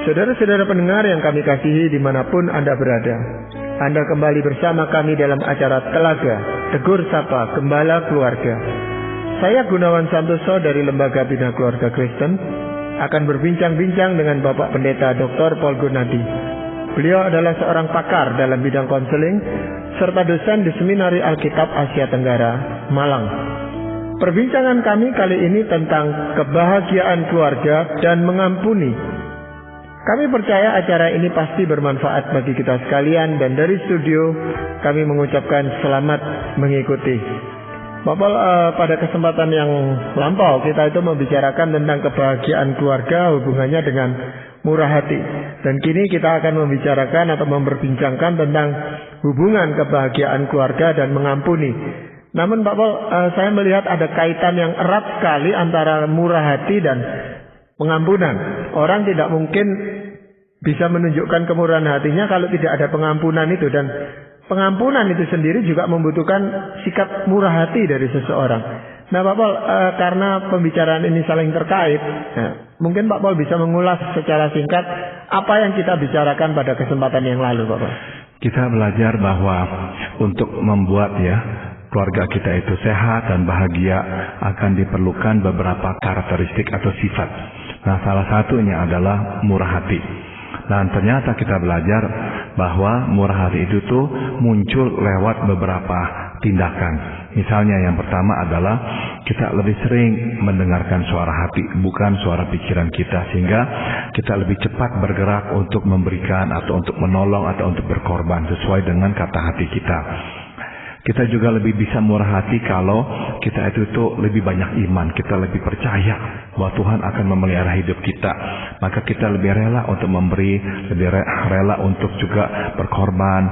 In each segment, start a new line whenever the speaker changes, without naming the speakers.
Saudara-saudara pendengar yang kami kasihi dimanapun Anda berada, Anda kembali bersama kami dalam acara Telaga Tegur Sapa Gembala Keluarga. Saya Gunawan Santoso dari Lembaga Bina Keluarga Kristen akan berbincang-bincang dengan Bapak Pendeta Dr. Paul Gunadi. Beliau adalah seorang pakar dalam bidang konseling serta dosen di Seminari Alkitab Asia Tenggara, Malang. Perbincangan kami kali ini tentang kebahagiaan keluarga dan mengampuni. Kami percaya acara ini pasti bermanfaat bagi kita sekalian, dan dari studio kami mengucapkan selamat mengikuti. Bapak, pada kesempatan yang lampau kita itu membicarakan tentang kebahagiaan keluarga, hubungannya dengan murah hati. Dan kini kita akan membicarakan atau memperbincangkan tentang hubungan kebahagiaan keluarga dan mengampuni. Namun Pak Paul, saya melihat ada kaitan yang erat sekali antara murah hati dan pengampunan. Orang tidak mungkin bisa menunjukkan kemurahan hatinya kalau tidak ada pengampunan itu. Dan pengampunan itu sendiri juga membutuhkan sikap murah hati dari seseorang. Nah Pak Paul, karena pembicaraan ini saling terkait, mungkin Pak Paul bisa mengulas secara singkat apa yang kita bicarakan pada kesempatan yang lalu, Pak Paul.
Kita belajar bahwa untuk membuat keluarga kita itu sehat dan bahagia akan diperlukan beberapa karakteristik atau sifat. Nah, salah satunya adalah murah hati. Dan ternyata kita belajar bahwa murah hati itu tuh muncul lewat beberapa tindakan. Misalnya yang pertama adalah kita lebih sering mendengarkan suara hati, bukan suara pikiran kita, sehingga kita lebih cepat bergerak untuk memberikan atau untuk menolong atau untuk berkorban sesuai dengan kata hati kita. Kita juga lebih bisa murah hati kalau kita itu lebih banyak iman. Kita lebih percaya bahwa Tuhan akan memelihara hidup kita. Maka kita lebih rela untuk memberi, lebih rela untuk juga berkorban.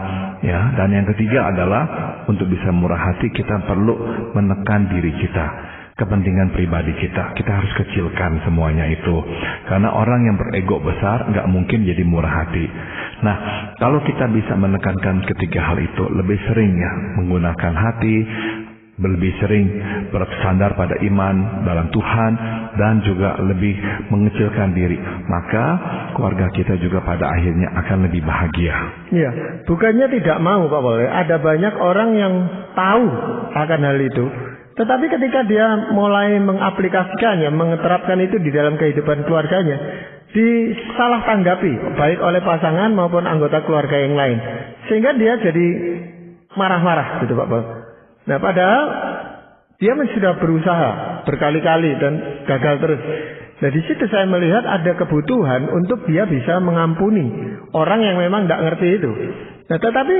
Ya, dan yang ketiga adalah untuk bisa murah hati kita perlu menekan diri kita. Kepentingan pribadi kita harus kecilkan semuanya itu. Karena orang yang berego besar nggak mungkin jadi murah hati. Nah, kalau kita bisa menekankan ketiga hal itu, lebih sering menggunakan hati, lebih sering bersandar pada iman dalam Tuhan, dan juga lebih mengecilkan diri, maka keluarga kita juga pada akhirnya akan lebih bahagia.
Iya, bukannya tidak mau Pak Paul. Ada banyak orang yang tahu akan hal itu, tetapi ketika dia mulai mengaplikasikannya, mengeterapkan itu di dalam kehidupan keluarganya, disalah tanggapi baik oleh pasangan maupun anggota keluarga yang lain, sehingga dia jadi marah-marah gitu Pak Paul. Nah, padahal dia sudah berusaha berkali-kali dan gagal terus. Nah, di situ saya melihat ada kebutuhan untuk dia bisa mengampuni orang yang memang tidak ngerti itu. Nah, tetapi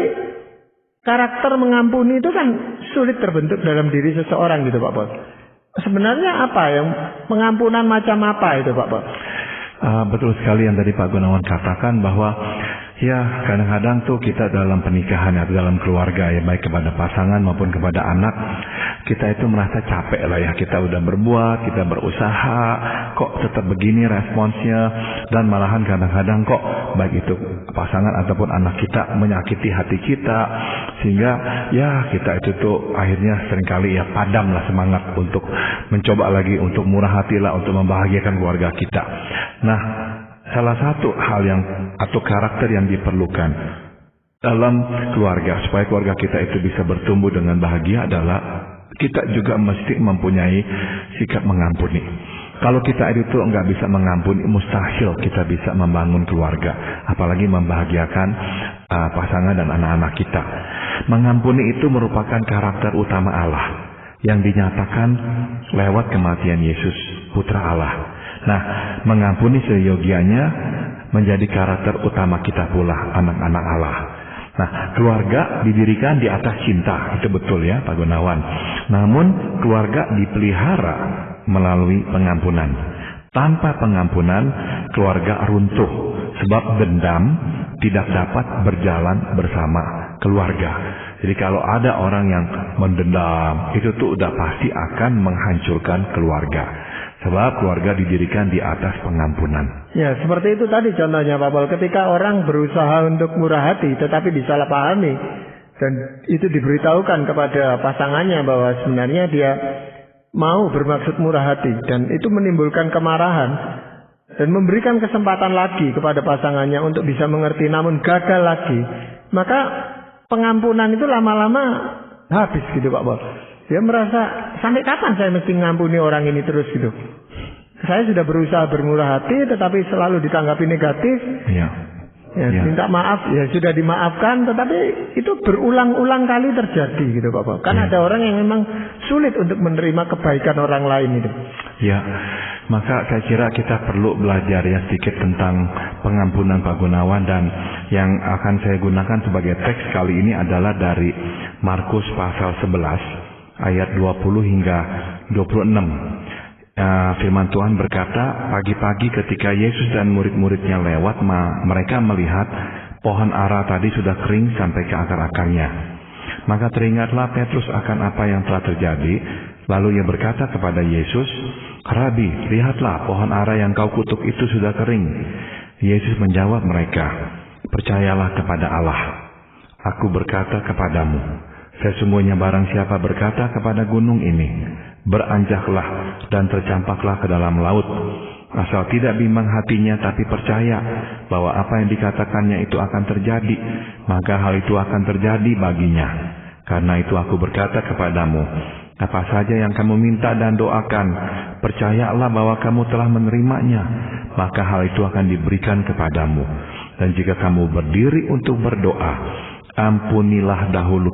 karakter mengampuni itu kan sulit terbentuk dalam diri seseorang gitu Pak Paul. Sebenarnya apa yang pengampunan macam apa itu Pak Paul?
Betul sekali yang tadi Pak Gunawan katakan bahwa kadang-kadang tuh kita dalam pernikahan atau dalam keluarga baik kepada pasangan maupun kepada anak, kita itu merasa capek kita udah berbuat, kita berusaha, kok tetap begini responsnya, dan malahan kadang-kadang kok baik itu pasangan ataupun anak kita menyakiti hati kita, sehingga kita itu tuh akhirnya seringkali padam semangat untuk mencoba lagi untuk murah hati untuk membahagiakan keluarga kita. Nah, salah satu hal atau karakter yang diperlukan dalam keluarga supaya keluarga kita itu bisa bertumbuh dengan bahagia adalah kita juga mesti mempunyai sikap mengampuni. Kalau kita itu nggak bisa mengampuni, mustahil kita bisa membangun keluarga, apalagi membahagiakan pasangan dan anak-anak kita. Mengampuni itu merupakan karakter utama Allah yang dinyatakan lewat kematian Yesus, Putra Allah. Nah, mengampuni seyogianya menjadi karakter utama kita pula, anak-anak Allah. Nah, keluarga didirikan di atas cinta, itu betul Pak Gunawan. Namun, keluarga dipelihara melalui pengampunan. Tanpa pengampunan, keluarga runtuh, sebab dendam tidak dapat berjalan bersama keluarga. Jadi kalau ada orang yang mendendam, itu tuh udah pasti akan menghancurkan keluarga. Sebab keluarga didirikan di atas pengampunan.
Ya, seperti itu tadi contohnya Pak Paul. Ketika orang berusaha untuk murah hati tetapi disalahpahami, dan itu diberitahukan kepada pasangannya bahwa sebenarnya dia mau bermaksud murah hati, dan itu menimbulkan kemarahan, dan memberikan kesempatan lagi kepada pasangannya untuk bisa mengerti namun gagal lagi, maka pengampunan itu lama-lama habis gitu Pak Paul. Dia merasa sampai kapan saya mesti ngampuni orang ini terus gitu. Saya sudah berusaha bermurah hati tetapi selalu ditanggapi negatif. Minta maaf, ya sudah dimaafkan, tetapi itu berulang-ulang kali terjadi gitu Pak Paul. Kan ada orang yang memang sulit untuk menerima kebaikan orang lain itu.
Ya, maka saya kira kita perlu belajar ya sedikit tentang pengampunan Pak Gunawan, dan yang akan saya gunakan sebagai teks kali ini adalah dari Markus pasal 11 ayat 20 hingga 26. Firman Tuhan berkata, pagi-pagi ketika Yesus dan murid-muridnya lewat, mereka melihat pohon ara tadi sudah kering sampai ke akar-akarnya. Maka teringatlah Petrus akan apa yang telah terjadi. Lalu ia berkata kepada Yesus, Rabi, lihatlah pohon ara yang kau kutuk itu sudah kering. Yesus menjawab mereka, percayalah kepada Allah. Aku berkata kepadamu, sesungguhnya barang siapa berkata kepada gunung ini, beranjaklah dan tercampaklah ke dalam laut, asal tidak bimbang hatinya tapi percaya bahwa apa yang dikatakannya itu akan terjadi, maka hal itu akan terjadi baginya. Karena itu aku berkata kepadamu, apa saja yang kamu minta dan doakan, percayalah bahwa kamu telah menerimanya, maka hal itu akan diberikan kepadamu. Dan jika kamu berdiri untuk berdoa, ampunilah dahulu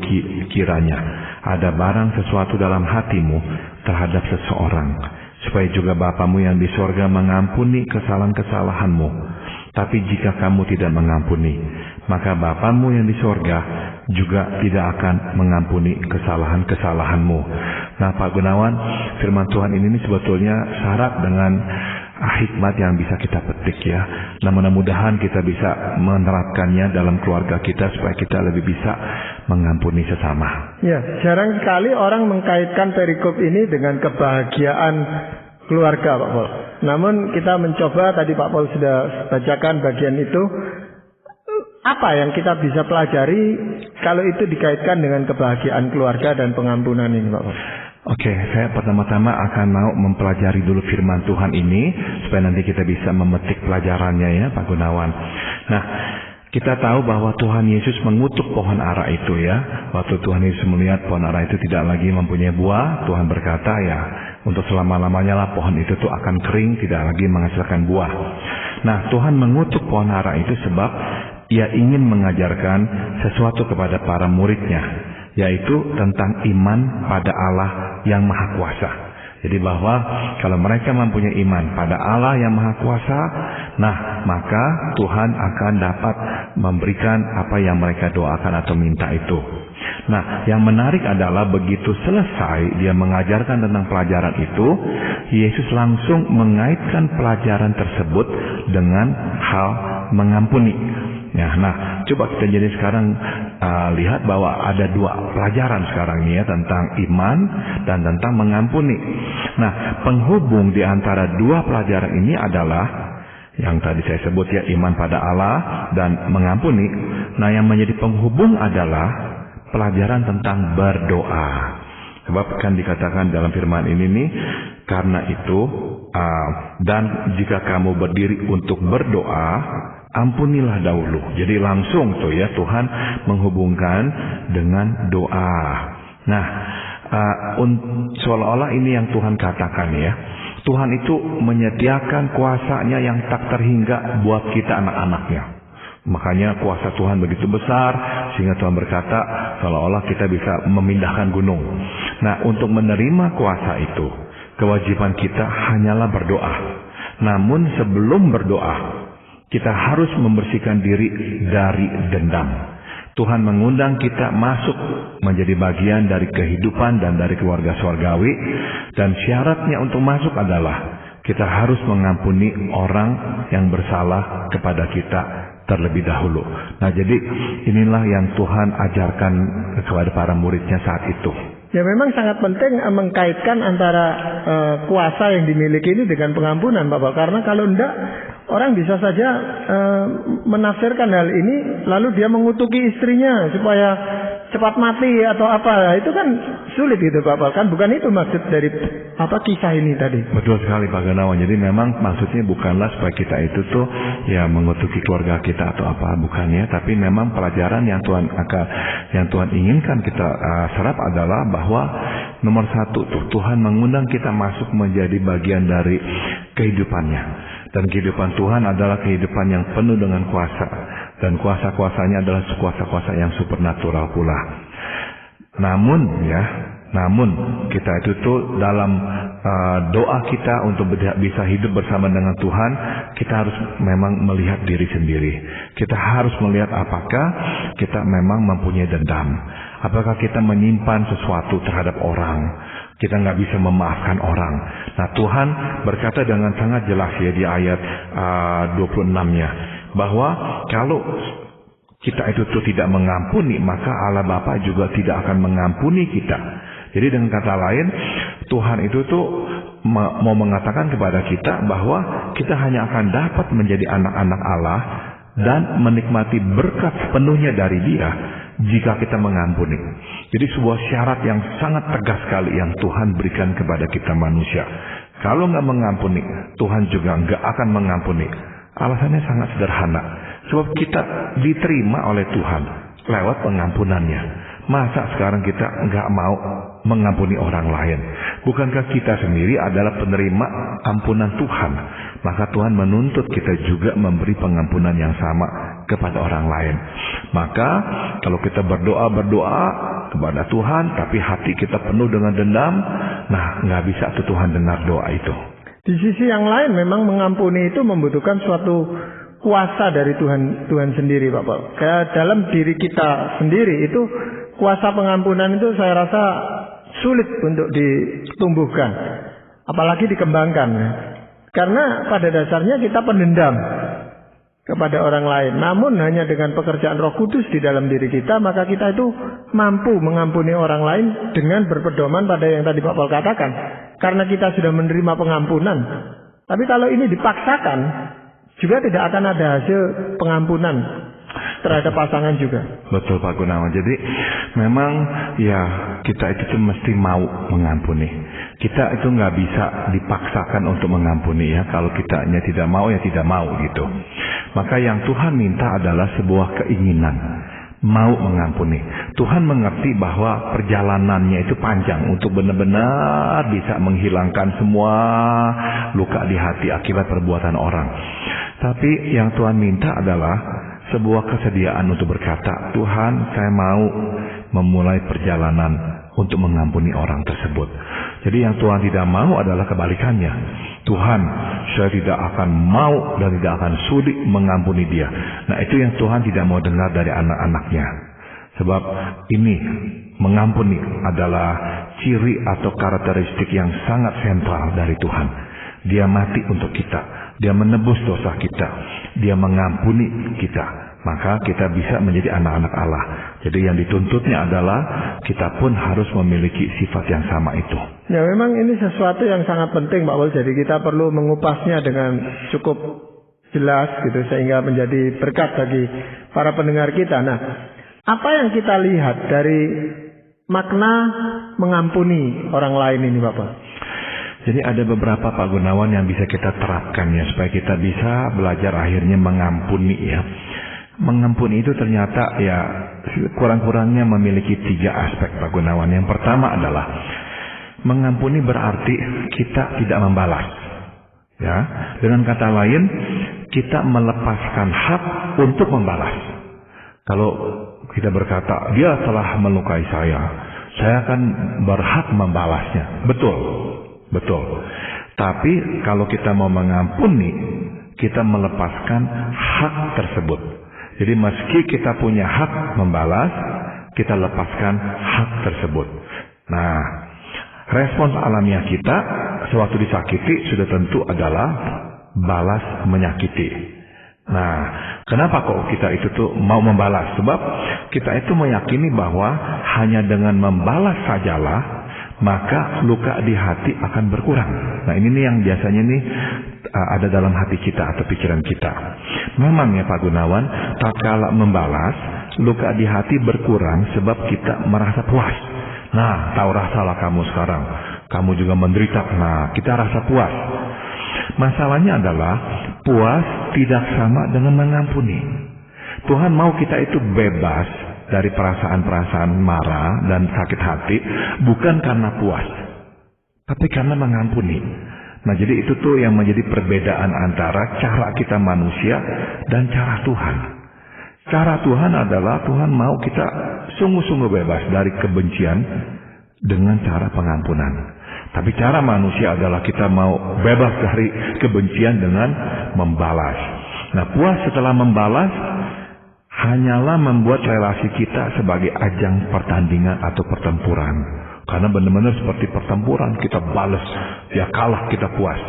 kiranya ada barang sesuatu dalam hatimu terhadap seseorang, supaya juga Bapamu yang di sorga mengampuni kesalahan-kesalahanmu. Tapi jika kamu tidak mengampuni, maka Bapamu yang di sorga juga tidak akan mengampuni kesalahan-kesalahanmu. Nah Pak Gunawan, firman Tuhan ini sebetulnya syarat dengan hikmat yang bisa kita petik ya. Nah mudah-mudahan kita bisa menerapkannya dalam keluarga kita supaya kita lebih bisa mengampuni sesama.
Ya, jarang sekali orang mengkaitkan perikop ini dengan kebahagiaan keluarga Pak Paul. Namun kita mencoba, tadi Pak Paul sudah bacakan bagian itu, apa yang kita bisa pelajari kalau itu dikaitkan dengan kebahagiaan keluarga dan pengampunan ini Pak Paul?
Oke, saya pertama-tama akan mau mempelajari dulu firman Tuhan ini supaya nanti kita bisa memetik pelajarannya ya Pak Gunawan. Nah, kita tahu bahwa Tuhan Yesus mengutuk pohon ara itu ya. Waktu Tuhan Yesus melihat pohon ara itu tidak lagi mempunyai buah, Tuhan berkata ya, untuk selama-lamanya lah pohon itu tuh akan kering, tidak lagi menghasilkan buah. Nah, Tuhan mengutuk pohon ara itu sebab Ia ingin mengajarkan sesuatu kepada para muridnya, yaitu tentang iman pada Allah yang Maha Kuasa. Jadi bahwa kalau mereka mempunyai iman pada Allah yang Maha Kuasa, nah maka Tuhan akan dapat memberikan apa yang mereka doakan atau minta itu. Nah, yang menarik adalah begitu selesai dia mengajarkan tentang pelajaran itu, Yesus langsung mengaitkan pelajaran tersebut dengan hal mengampuni. Nah, coba kita jadi sekarang lihat bahwa ada dua pelajaran sekarang ini ya, tentang iman dan tentang mengampuni. Nah, penghubung di antara dua pelajaran ini adalah yang tadi saya sebut ya, iman pada Allah dan mengampuni. Nah, yang menjadi penghubung adalah pelajaran tentang berdoa. Sebab kan dikatakan dalam firman ini nih, karena itu dan jika kamu berdiri untuk berdoa, ampunilah dahulu. Jadi langsung tuh ya Tuhan menghubungkan dengan doa. Nah, seolah-olah ini yang Tuhan katakan ya. Tuhan itu menyediakan kuasa-Nya yang tak terhingga buat kita anak-anak-Nya. Makanya kuasa Tuhan begitu besar sehingga Tuhan berkata seolah-olah kita bisa memindahkan gunung. Nah, untuk menerima kuasa itu, kewajiban kita hanyalah berdoa. Namun sebelum berdoa, kita harus membersihkan diri dari dendam. Tuhan mengundang kita masuk menjadi bagian dari kehidupan dan dari keluarga surgawi. Dan syaratnya untuk masuk adalah kita harus mengampuni orang yang bersalah kepada kita terlebih dahulu. Nah, jadi inilah yang Tuhan ajarkan kepada para muridnya saat itu.
Ya, memang sangat penting mengkaitkan antara kuasa yang dimiliki ini dengan pengampunan, Bapak. Karena kalau enggak, orang bisa saja menafsirkan hal ini, lalu dia mengutuki istrinya supaya cepat mati atau apa, itu kan sulit gitu Pak Paul. Kan bukan itu maksud dari kisah ini tadi.
Betul sekali Pak Gunawan. Jadi memang maksudnya bukanlah supaya kita itu tuh ya mengutuki keluarga kita atau apa, bukannya, tapi memang pelajaran yang Tuhan inginkan kita serap adalah bahwa nomor satu tuh Tuhan mengundang kita masuk menjadi bagian dari kehidupannya. Dan kehidupan Tuhan adalah kehidupan yang penuh dengan kuasa. Dan kuasa-kuasanya adalah kuasa-kuasa yang supernatural pula. Namun kita itu tuh dalam doa kita untuk bisa hidup bersama dengan Tuhan, kita harus memang melihat diri sendiri. Kita harus melihat apakah kita memang mempunyai dendam. Apakah kita menyimpan sesuatu terhadap orang. Kita nggak bisa memaafkan orang. Nah, Tuhan berkata dengan sangat jelas ya di ayat 26-nya. Bahwa kalau kita itu tuh tidak mengampuni, maka Allah Bapa juga tidak akan mengampuni kita. Jadi dengan kata lain, Tuhan itu tuh mau mengatakan kepada kita bahwa kita hanya akan dapat menjadi anak-anak Allah dan menikmati berkat sepenuhnya dari Dia jika kita mengampuni. Jadi sebuah syarat yang sangat tegas sekali yang Tuhan berikan kepada kita manusia. Kalau nggak mengampuni, Tuhan juga nggak akan mengampuni. Alasannya sangat sederhana. Sebab kita diterima oleh Tuhan lewat pengampunannya. Masa sekarang kita nggak mau mengampuni orang lain? Bukankah kita sendiri adalah penerima ampunan Tuhan? Maka Tuhan menuntut kita juga memberi pengampunan yang sama kepada orang lain. Maka kalau kita berdoa kepada Tuhan, tapi hati kita penuh dengan dendam, nah nggak bisa tuh Tuhan dengar doa itu.
Di sisi yang lain memang mengampuni itu membutuhkan suatu kuasa dari Tuhan sendiri Pak Paul. Kayak dalam diri kita sendiri itu kuasa pengampunan itu saya rasa sulit untuk ditumbuhkan, apalagi dikembangkan. Karena pada dasarnya kita pendendam kepada orang lain. Namun hanya dengan pekerjaan Roh Kudus di dalam diri kita, maka kita itu mampu mengampuni orang lain dengan berpedoman pada yang tadi Pak Paul katakan. Karena kita sudah menerima pengampunan. Tapi kalau ini dipaksakan, juga tidak akan ada hasil pengampunan terhadap pasangan juga.
Betul Pak Gunawan. Jadi memang ya kita itu mesti mau mengampuni. Kita itu nggak bisa dipaksakan untuk mengampuni ya. Kalau kitanya tidak mau ya tidak mau gitu. Maka yang Tuhan minta adalah sebuah keinginan mau mengampuni. Tuhan mengerti bahwa perjalanannya itu panjang untuk benar-benar bisa menghilangkan semua luka di hati akibat perbuatan orang. Tapi yang Tuhan minta adalah sebuah kesediaan untuk berkata, Tuhan, saya mau memulai perjalanan untuk mengampuni orang tersebut. Jadi yang Tuhan tidak mau adalah kebalikannya. Tuhan, saya tidak akan mau dan tidak akan sudi mengampuni dia. Nah, itu yang Tuhan tidak mau dengar dari anak-anaknya. Sebab ini mengampuni adalah ciri atau karakteristik yang sangat sentral dari Tuhan. Dia mati untuk kita. Dia menebus dosa kita. Dia mengampuni kita. Maka kita bisa menjadi anak-anak Allah. Jadi yang dituntutnya adalah kita pun harus memiliki sifat yang sama itu.
Ya memang ini sesuatu yang sangat penting Pak Paul. Jadi kita perlu mengupasnya dengan cukup jelas gitu sehingga menjadi berkat bagi para pendengar kita. Nah, apa yang kita lihat dari makna mengampuni orang lain ini Pak Paul?
Jadi ada beberapa Pak Gunawan yang bisa kita terapkan ya supaya kita bisa belajar akhirnya mengampuni ya. Mengampuni itu ternyata ya kurang-kurangnya memiliki 3 aspek Pak Gunawan. Yang pertama adalah mengampuni berarti kita tidak membalas. Ya, dengan kata lain kita melepaskan hak untuk membalas. Kalau kita berkata dia telah melukai saya akan berhak membalasnya. Betul. Tapi kalau kita mau mengampuni, kita melepaskan hak tersebut. Jadi meski kita punya hak membalas, kita lepaskan hak tersebut. Nah, respons alamiah kita sewaktu disakiti sudah tentu adalah balas menyakiti. Nah, kenapa kok kita itu tuh mau membalas? Sebab kita itu meyakini bahwa hanya dengan membalas sajalah maka luka di hati akan berkurang. Nah ini nih yang biasanya nih ada dalam hati kita atau pikiran kita. Memang ya Pak Gunawan, tatkala membalas luka di hati berkurang sebab kita merasa puas. Nah, tahu rasalah kamu sekarang. Kamu juga menderita. Nah, kita rasa puas. Masalahnya adalah puas tidak sama dengan mengampuni. Tuhan mau kita itu bebas dari perasaan-perasaan marah dan sakit hati, bukan karena puas, tapi karena mengampuni. Nah, jadi itu tuh yang menjadi perbedaan antara cara kita manusia dan cara Tuhan. Cara Tuhan adalah Tuhan mau kita sungguh-sungguh bebas dari kebencian dengan cara pengampunan. Tapi cara manusia adalah kita mau bebas dari kebencian dengan membalas. Nah, puas setelah membalas hanyalah membuat relasi kita sebagai ajang pertandingan atau pertempuran. Karena benar-benar seperti pertempuran, kita balas, dia kalah, kita puas.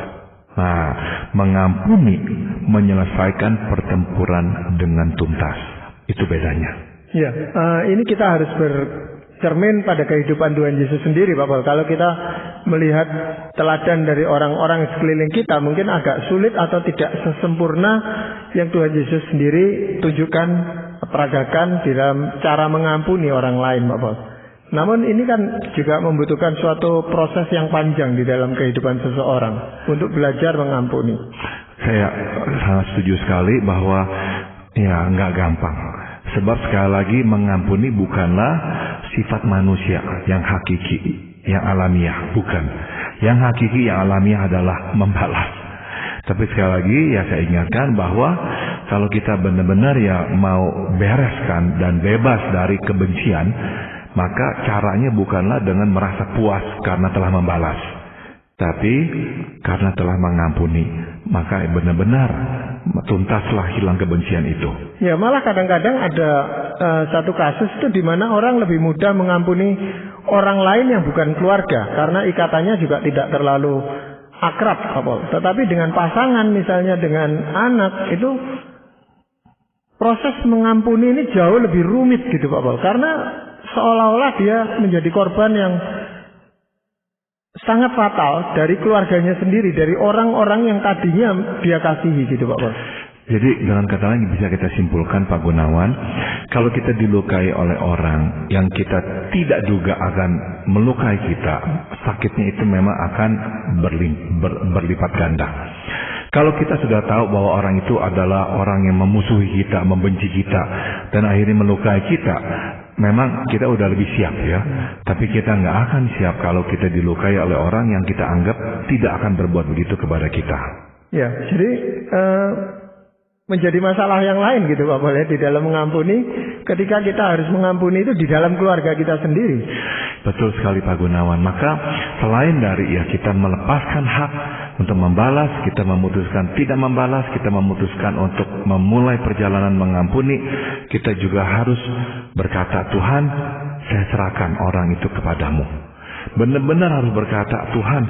Nah, mengampuni menyelesaikan pertempuran dengan tuntas. Itu bedanya.
Ya, ini kita harus bercermin pada kehidupan Tuhan Yesus sendiri, Pak Paul. Kalau kita melihat teladan dari orang-orang sekeliling kita, mungkin agak sulit atau tidak sesempurna yang Tuhan Yesus sendiri tunjukkan, peragakan di dalam cara mengampuni orang lain, Pak Paul. Namun ini kan juga membutuhkan suatu proses yang panjang di dalam kehidupan seseorang untuk belajar mengampuni.
Saya sangat setuju sekali bahwa ya nggak gampang. Sebab sekali lagi mengampuni bukanlah sifat manusia yang hakiki, yang alamiah, bukan. Yang hakiki, yang alamiah adalah membalas. Tapi sekali lagi ya saya ingatkan bahwa kalau kita benar-benar ya mau bereskan dan bebas dari kebencian, maka caranya bukanlah dengan merasa puas karena telah membalas, tapi karena telah mengampuni, maka benar-benar tuntaslah hilang kebencian itu.
Ya, malah kadang-kadang ada satu kasus itu di mana orang lebih mudah mengampuni orang lain yang bukan keluarga karena ikatannya juga tidak terlalu akrab, tetapi dengan pasangan misalnya dengan anak itu proses mengampuni ini jauh lebih rumit gitu, Pak Paul, karena seolah-olah dia menjadi korban yang sangat fatal dari keluarganya sendiri, dari orang-orang yang tadinya dia kasihi gitu, Pak Paul.
Jadi dengan kata lain bisa kita simpulkan, Pak Gunawan, kalau kita dilukai oleh orang yang kita tidak duga akan melukai kita, sakitnya itu memang akan berlipat ganda. Kalau kita sudah tahu bahwa orang itu adalah orang yang memusuhi kita, membenci kita, dan akhirnya melukai kita, memang kita udah lebih siap ya. Tapi kita nggak akan siap kalau kita dilukai oleh orang yang kita anggap tidak akan berbuat begitu kepada kita.
Ya, jadi menjadi masalah yang lain gitu, Pak Paul, di dalam mengampuni. Ketika kita harus mengampuni itu di dalam keluarga kita sendiri.
Betul sekali, Pak Gunawan. Maka selain dari ya kita melepaskan hak untuk membalas, kita memutuskan tidak membalas, kita memutuskan untuk memulai perjalanan mengampuni, kita juga harus berkata, Tuhan, saya serahkan orang itu kepadamu. Benar-benar harus berkata, Tuhan,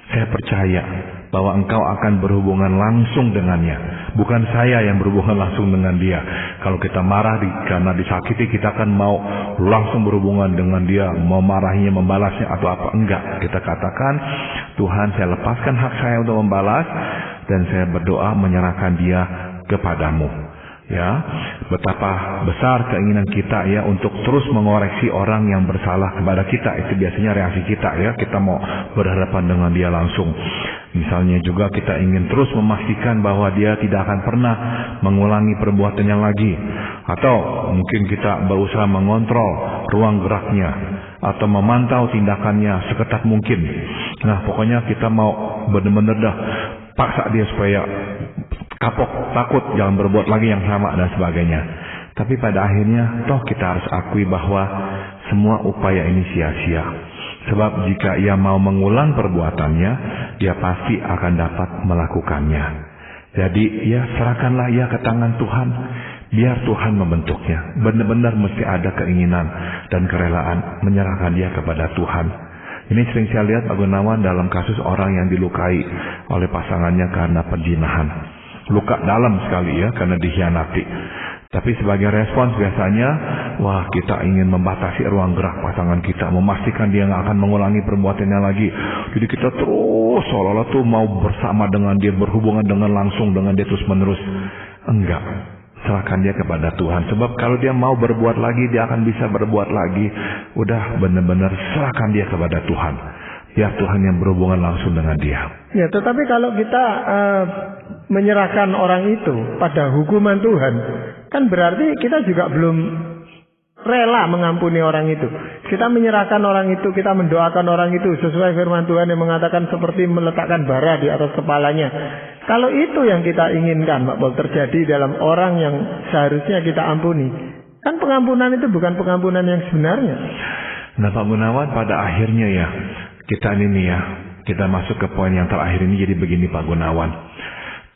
saya percaya bahwa engkau akan berhubungan langsung dengannya, bukan saya yang berhubungan langsung dengan dia. Kalau kita marah karena disakiti, kita akan mau langsung berhubungan dengan dia, mau marahinya, membalasnya atau apa. Enggak, kita katakan, Tuhan, saya lepaskan hak saya untuk membalas, dan saya berdoa menyerahkan dia kepadamu. Ya, betapa besar keinginan kita ya untuk terus mengoreksi orang yang bersalah kepada kita. Itu biasanya reaksi kita ya, kita mau berhadapan dengan dia langsung. Misalnya juga kita ingin terus memastikan bahwa dia tidak akan pernah mengulangi perbuatannya lagi. Atau mungkin kita berusaha mengontrol ruang geraknya atau memantau tindakannya seketat mungkin. Nah, pokoknya kita mau benar-benar dah paksa dia supaya kapok, takut, jangan berbuat lagi yang sama dan sebagainya. Tapi pada akhirnya toh kita harus akui bahwa semua upaya ini sia-sia. Sebab jika ia mau mengulang perbuatannya, dia pasti akan dapat melakukannya. Jadi ya serahkanlah ia ke tangan Tuhan, biar Tuhan membentuknya. Benar-benar mesti ada keinginan dan kerelaan menyerahkan dia kepada Tuhan. Ini sering saya lihat, Pak Gunawan, dalam kasus orang yang dilukai oleh pasangannya karena perzinahan. Luka dalam sekali ya, karena dikhianati. Tapi sebagai respons biasanya, wah kita ingin membatasi ruang gerak pasangan kita, memastikan dia nggak akan mengulangi perbuatannya lagi. Jadi kita terus seolah-olah tuh mau bersama dengan dia, berhubungan dengan langsung dengan dia terus menerus. Enggak. serahkan dia kepada Tuhan. Sebab kalau dia mau berbuat lagi, dia akan bisa berbuat lagi. Udah benar-benar serahkan dia kepada Tuhan. Biar Tuhan yang berhubungan langsung dengan dia.
Ya, tetapi kalau kita menyerahkan orang itu pada hukuman Tuhan, kan berarti kita juga belum rela mengampuni orang itu. Kita menyerahkan orang itu, kita mendoakan orang itu sesuai firman Tuhan yang mengatakan seperti meletakkan bara di atas kepalanya. Kalau itu yang kita inginkan, Pak Paul, terjadi dalam orang yang seharusnya kita ampuni, kan pengampunan itu bukan pengampunan yang sebenarnya.
Nah, Pak Gunawan, pada akhirnya ya, kita masuk ke poin yang terakhir ini. Jadi begini, Pak Gunawan,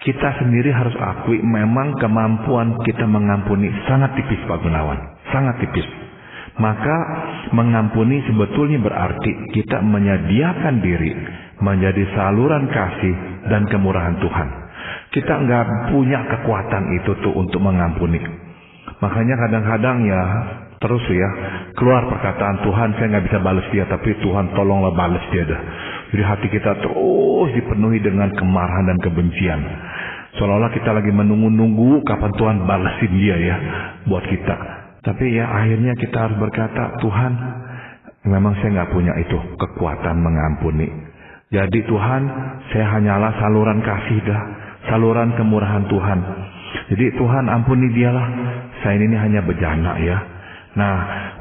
kita sendiri harus akui memang kemampuan kita mengampuni sangat tipis, Pak Gunawan. Sangat tipis. Maka mengampuni sebetulnya berarti kita menyediakan diri menjadi saluran kasih dan kemurahan Tuhan. Kita nggak punya kekuatan itu tuh untuk mengampuni. Makanya kadang-kadang ya terus ya keluar perkataan, Tuhan saya nggak bisa balas dia, tapi Tuhan tolonglah balas dia dah. Jadi hati kita terus dipenuhi dengan kemarahan dan kebencian. Seolah-olah kita lagi menunggu-nunggu kapan Tuhan balasin dia ya buat kita. Tapi ya akhirnya kita harus berkata, Tuhan memang saya nggak punya itu kekuatan mengampuni. Jadi Tuhan, saya hanyalah saluran kasih dah, saluran kemurahan Tuhan. Jadi Tuhan ampuni dialah, saya ini hanya bejana ya. Nah,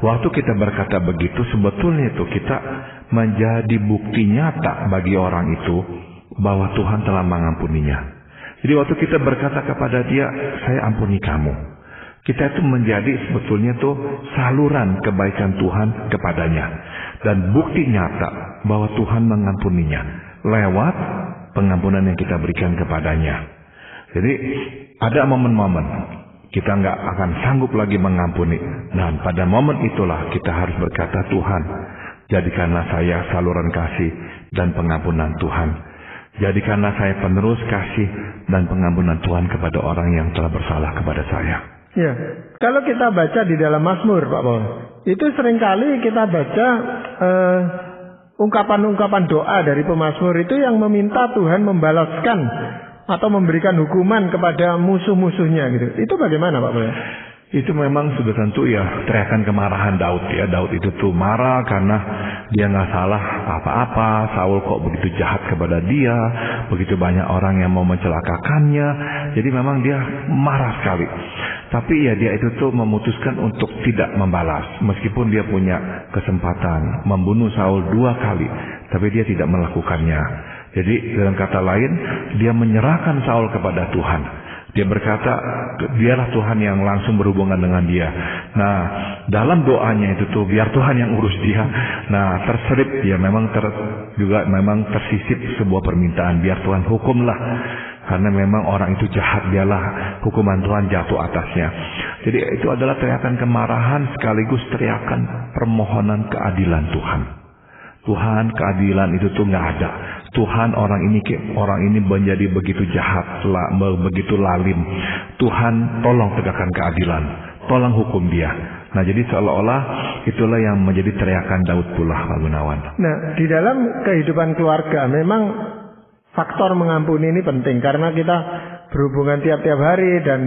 waktu kita berkata begitu, sebetulnya itu kita menjadi bukti nyata bagi orang itu bahwa Tuhan telah mengampuninya. Jadi waktu kita berkata kepada dia, saya ampuni kamu, kita itu menjadi sebetulnya tuh saluran kebaikan Tuhan kepadanya. Dan bukti nyata bahwa Tuhan mengampuninya lewat pengampunan yang kita berikan kepadanya. Jadi ada momen-momen kita nggak akan sanggup lagi mengampuni. Dan pada momen itulah kita harus berkata, Tuhan, jadikanlah saya saluran kasih dan pengampunan Tuhan. Jadikanlah saya penerus kasih dan pengampunan Tuhan kepada orang yang telah bersalah kepada saya.
Ya, kalau kita baca di dalam Mazmur, Pak Paul, itu seringkali kita baca ungkapan-ungkapan doa dari pemazmur itu yang meminta Tuhan membalaskan atau memberikan hukuman kepada musuh-musuhnya gitu. Itu bagaimana, Pak Paul?
Itu memang sudah tentu ya teriakan kemarahan Daud ya. Daud itu tuh marah karena dia nggak salah apa-apa. Saul kok begitu jahat kepada dia, begitu banyak orang yang mau mencelakakannya. Jadi memang dia marah sekali. Tapi ya dia itu tuh memutuskan untuk tidak membalas. Meskipun dia punya kesempatan membunuh Saul 2 kali, tapi dia tidak melakukannya. Jadi dengan kata lain, dia menyerahkan Saul kepada Tuhan. Dia berkata, biarlah Tuhan yang langsung berhubungan dengan dia. Nah, dalam doanya itu tuh biar Tuhan yang urus dia. Nah, terselip dia memang juga tersisip sebuah permintaan, biar Tuhan hukumlah. Karena memang orang itu jahat, dialah hukuman Tuhan jatuh atasnya. Jadi itu adalah teriakan kemarahan sekaligus teriakan permohonan keadilan Tuhan. Tuhan, keadilan itu tuh nggak ada. Tuhan, orang ini menjadi begitu jahat, begitu lalim. Tuhan, tolong tegakkan keadilan, tolong hukum dia. Nah, jadi seolah-olah itulah yang menjadi teriakan Daud pula, Pak Gunawan.
Nah, di dalam kehidupan keluarga memang faktor mengampuni ini penting karena kita berhubungan tiap-tiap hari dan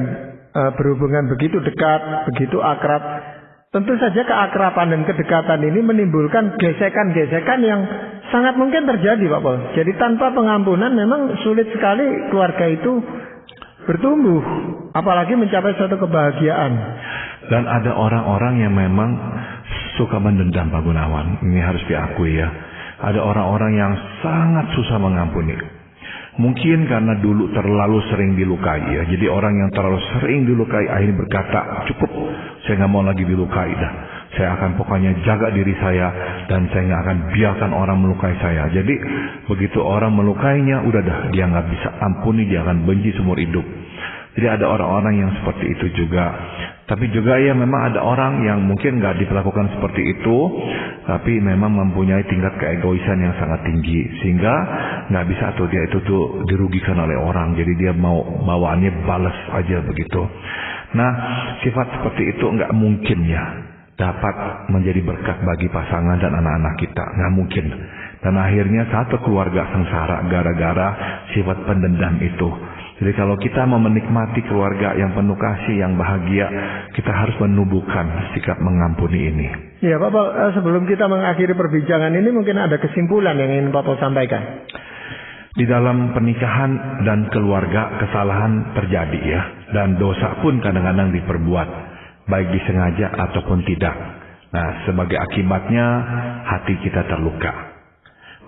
berhubungan begitu dekat, begitu akrab. Tentu saja keakraban dan kedekatan ini menimbulkan gesekan-gesekan yang sangat mungkin terjadi, Pak Paul. Jadi tanpa pengampunan memang sulit sekali keluarga itu bertumbuh, apalagi mencapai suatu kebahagiaan.
Dan ada orang-orang yang memang suka mendendam, Pak Gunawan. Ini harus diakui ya. Ada orang-orang yang sangat susah mengampuni. Mungkin karena dulu terlalu sering dilukai ya. Jadi orang yang terlalu sering dilukai akhirnya berkata, cukup, saya nggak mau lagi dilukai dah. Saya akan pokoknya jaga diri saya dan saya nggak akan biarkan orang melukai saya. Jadi begitu orang melukainya, udah dah, dia nggak bisa ampuni, dia akan benci seumur hidup. Jadi ada orang-orang yang seperti itu juga. Tapi juga ya memang ada orang yang mungkin nggak diperlakukan seperti itu, tapi memang mempunyai tingkat keegoisan yang sangat tinggi, sehingga nggak bisa tuh dia itu tuh dirugikan oleh orang, jadi dia mau bawaannya balas aja begitu. Nah, sifat seperti itu nggak mungkin ya dapat menjadi berkat bagi pasangan dan anak-anak kita, nggak mungkin. Dan akhirnya satu keluarga sengsara gara-gara sifat pendendam itu. Jadi kalau kita mau menikmati keluarga yang penuh kasih, yang bahagia, kita harus menumbuhkan sikap mengampuni ini.
Ya Pak Paul, sebelum kita mengakhiri perbincangan ini mungkin ada kesimpulan yang ingin Pak Paul sampaikan.
Di dalam pernikahan dan keluarga kesalahan terjadi ya. Dan dosa pun kadang-kadang diperbuat, baik disengaja ataupun tidak. Nah, sebagai akibatnya hati kita terluka.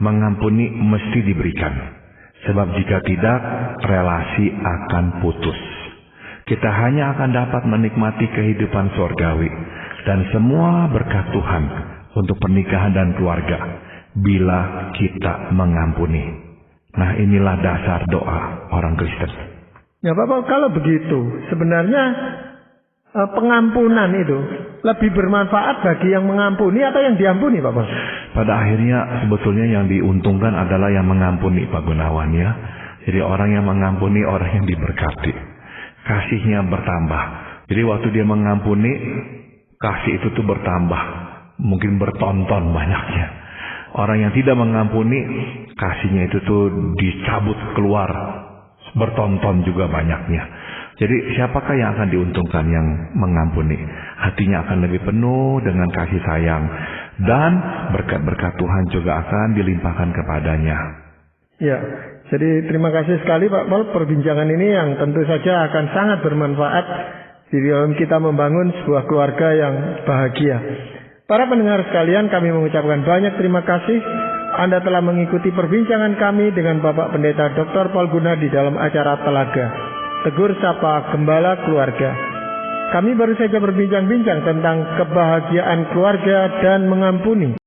Mengampuni mesti diberikan. Sebab jika tidak, relasi akan putus. Kita hanya akan dapat menikmati kehidupan surgawi dan semua berkat Tuhan untuk pernikahan dan keluarga bila kita mengampuni. Nah, inilah dasar doa orang Kristen.
Ya Bapak, kalau begitu sebenarnya pengampunan itu lebih bermanfaat bagi yang mengampuni atau yang diampuni Bapak?
Pada akhirnya sebetulnya yang diuntungkan adalah yang mengampuni Pak Gunawan ya. Jadi orang yang mengampuni orang yang diberkati. Kasihnya bertambah. Jadi waktu dia mengampuni, kasih itu tuh bertambah. Mungkin bertonton banyaknya. Orang yang tidak mengampuni, kasihnya itu tuh dicabut keluar, bertonton juga banyaknya. Jadi siapakah yang akan diuntungkan? Yang mengampuni. Hatinya akan lebih penuh dengan kasih sayang. Dan berkat-berkat Tuhan juga akan dilimpahkan kepadanya.
Ya, jadi terima kasih sekali Pak Paul perbincangan ini yang tentu saja akan sangat bermanfaat di dalam kita membangun sebuah keluarga yang bahagia. Para pendengar sekalian, kami mengucapkan banyak terima kasih. Anda telah mengikuti perbincangan kami dengan Bapak Pendeta Dr. Paul Guna di dalam acara Telaga, Tegur Sapa Gembala Keluarga. Kami baru saja berbincang-bincang tentang kebahagiaan keluarga dan mengampuni.